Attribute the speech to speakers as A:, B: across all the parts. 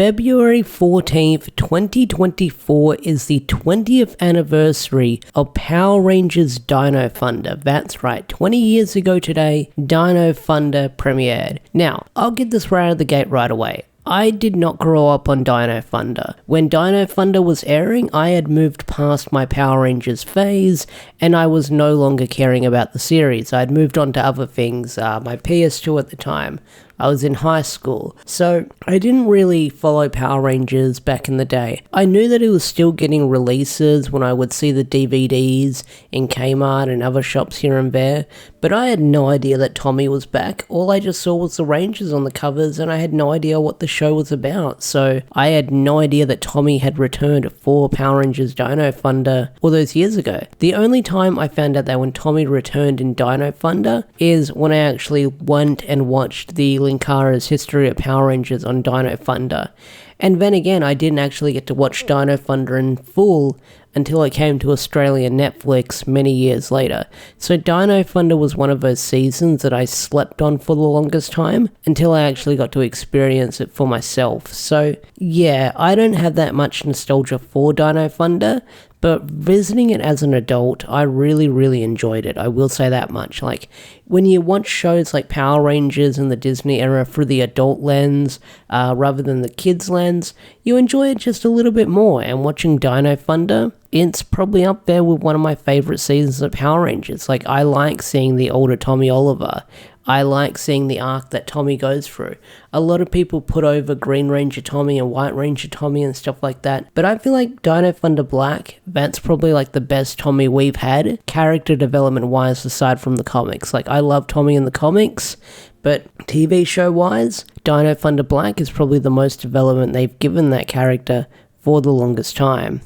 A: February 14th, 2024 is the 20th anniversary of Power Rangers Dino Thunder. That's right, 20 years ago today, Dino Thunder premiered. Now, I'll get this right out of the gate right away. I did not grow up on Dino Thunder. When Dino Thunder was airing, I had moved past my Power Rangers phase, and I was no longer caring about the series. I had moved on to other things, my PS2 at the time. I was in high school, so I didn't really follow Power Rangers back in the day. I knew that it was still getting releases when I would see the DVDs in Kmart and other shops here and there, but I had no idea that Tommy was back. All I just saw was the Rangers on the covers, and I had no idea what the show was about, so I had no idea that Tommy had returned for Power Rangers Dino Thunder all those years ago. The only time I found out that when Tommy returned in Dino Thunder is when I actually went and watched the Linkara's History of Power Rangers on Dino Thunder. And then again, I didn't actually get to watch Dino Thunder in full until it came to Australian Netflix many years later. So Dino Thunder was one of those seasons that I slept on for the longest time until I actually got to experience it for myself. So yeah, I don't have that much nostalgia for Dino Thunder, but visiting it as an adult, I really enjoyed it. I will say that much. Like, when you watch shows like Power Rangers in the Disney era through the adult lens, rather than the kids lens, you enjoy it just a little bit more. And watching Dino Thunder, it's probably up there with one of my favorite seasons of Power Rangers. Like, I like seeing the older Tommy Oliver. I like seeing the arc that Tommy goes through. A lot of people put over Green Ranger Tommy and White Ranger Tommy and stuff like that, but I feel like Dino Thunder Black, that's probably like the best Tommy we've had, character development wise, aside from the comics. Like, I love Tommy in the comics, but TV show wise, Dino Thunder Black is probably the most development they've given that character for the longest time.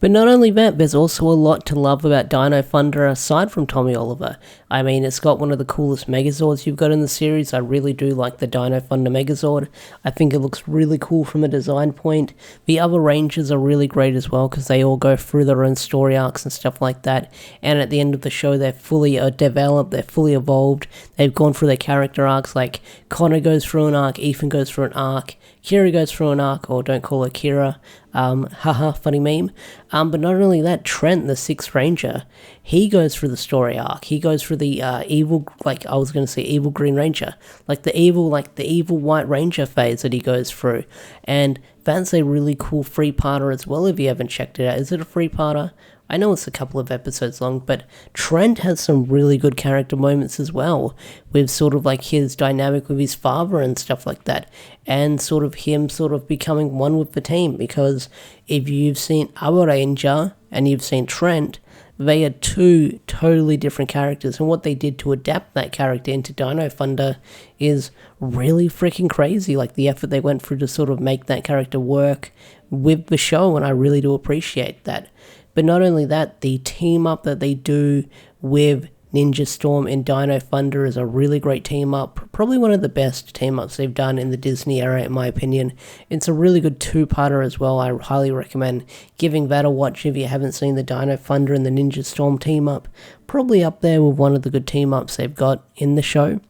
A: But not only that, there's also a lot to love about Dino Thunder aside from Tommy Oliver. I mean, it's got one of the coolest Megazords you've got in the series. I really do like the Dino Thunder Megazord. I think it looks really cool from a design point. The other Rangers are really great as well because they all go through their own story arcs and stuff like that. And at the end of the show, they're fully developed, they're fully evolved. They've gone through their character arcs, like Connor goes through an arc, Ethan goes through an arc, Kira goes through an arc, or don't call her Kira. Haha, funny meme. But not only that, Trent, the Sixth Ranger, he goes through the story arc. He goes through the evil Green Ranger, like the evil White Ranger phase that he goes through. And that's a really cool three-parter as well if you haven't checked it out. Is it a three-parter? I know it's a couple of episodes long, but Trent has some really good character moments as well, with sort of like his dynamic with his father and stuff like that, and sort of him sort of becoming one with the team, because if you've seen Power Ranger and you've seen Trent, they are two totally different characters, and what they did to adapt that character into Dino Thunder is really freaking crazy, like the effort they went through to sort of make that character work with the show, and I really do appreciate that. But not only that, the team up that they do with Ninja Storm and Dino Thunder is a really great team up. Probably one of the best team ups they've done in the Disney era, in my opinion. It's a really good two-parter as well. I highly recommend giving that a watch if you haven't seen the Dino Thunder and the Ninja Storm team up. Probably up there with one of the good team ups they've got in the show.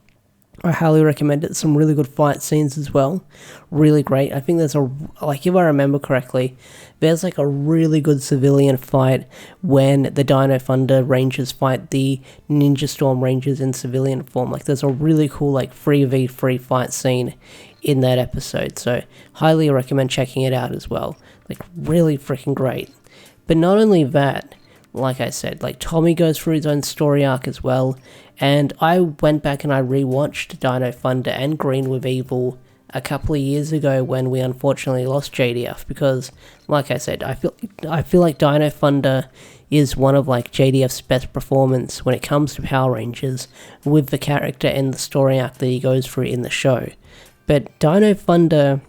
A: I highly recommend it. Some really good fight scenes as well. Really great. I think there's if I remember correctly, there's like a really good civilian fight when the Dino Thunder Rangers fight the Ninja Storm Rangers in civilian form. Like, there's a really cool 3v3 fight scene in that episode. So highly recommend checking it out as well. Like, really freaking great. But not only that, like I said, Tommy goes through his own story arc as well, and I went back and I rewatched Dino Thunder and Green with Evil a couple of years ago when we unfortunately lost JDF, because, like I said, I feel like Dino Thunder is one of JDF's best performance when it comes to Power Rangers, with the character and the story arc that he goes through in the show. But Dino Thunder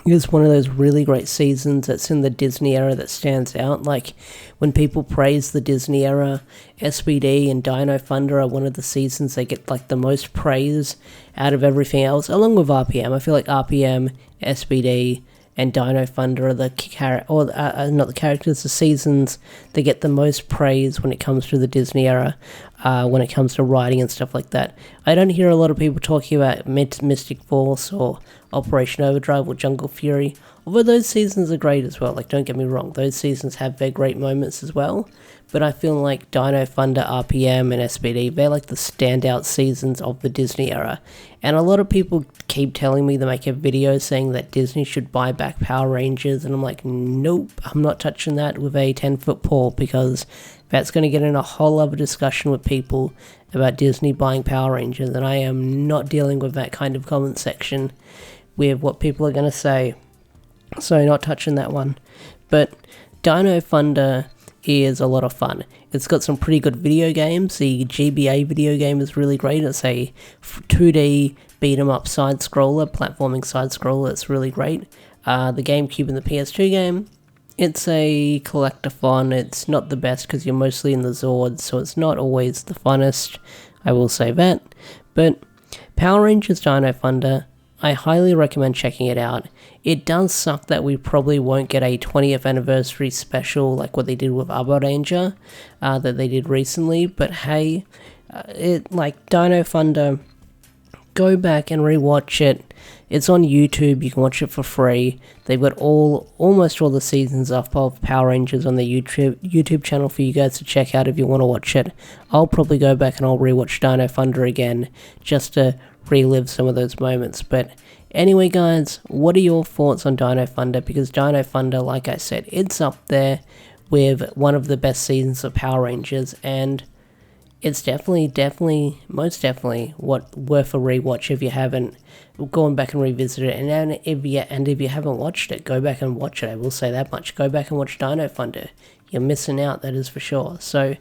A: is one of those really great seasons that's in the Disney era that stands out. Like, when people praise the Disney era, SBD and Dino Thunder are one of the seasons they get the most praise out of everything else, along with RPM. I feel like RPM, SBD, and Dino Thunder are the not the characters, the seasons that get the most praise when it comes to the Disney era. when it comes to writing and stuff like that. I don't hear a lot of people talking about Mystic Force or Operation Overdrive or Jungle Fury, although those seasons are great as well. Like, don't get me wrong, those seasons have their great moments as well, but I feel like Dino Thunder, RPM, and SBD, they're like the standout seasons of the Disney era. And a lot of people keep telling me to make a video saying that Disney should buy back Power Rangers, and I'm like, nope, I'm not touching that with a 10-foot pole, because that's going to get in a whole other discussion with people about Disney buying Power Rangers, and I am not dealing with that kind of comment section with what people are going to say. So not touching that one. But Dino Thunder is a lot of fun. It's got some pretty good video games. The GBA video game is really great. It's a 2D beat-em-up side-scroller, platforming side-scroller. It's really great. The GameCube and the PS2 game, it's a collectathon. It's not the best because you're mostly in the Zords, so it's not always the funnest. I will say that. But Power Rangers Dino Thunder, I highly recommend checking it out. It does suck that we probably won't get a 20th anniversary special like what they did with Power Ranger that they did recently, but hey, like Dino Thunder, go back and rewatch it. It's on YouTube, you can watch it for free. They've got almost all the seasons of Power Rangers on the YouTube channel for you guys to check out if you want to watch it. I'll probably go back and I'll rewatch Dino Thunder again just to relive some of those moments. But anyway guys, what are your thoughts on Dino Thunder? Because Dino Thunder, like I said, it's up there with one of the best seasons of Power Rangers, and it's definitely, most definitely worth a rewatch if you haven't gone back and revisit it. And if you haven't watched it, go back and watch it. I will say that much. Go back and watch Dino Thunder. You're missing out, that is for sure. So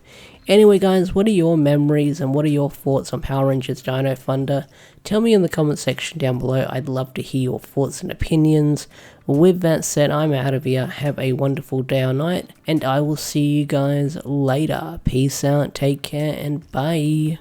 A: anyway guys, what are your memories and what are your thoughts on Power Rangers Dino Thunder? Tell me in the comment section down below. I'd love to hear your thoughts and opinions. With that said, I'm out of here. Have a wonderful day or night, and I will see you guys later. Peace out, take care, and bye.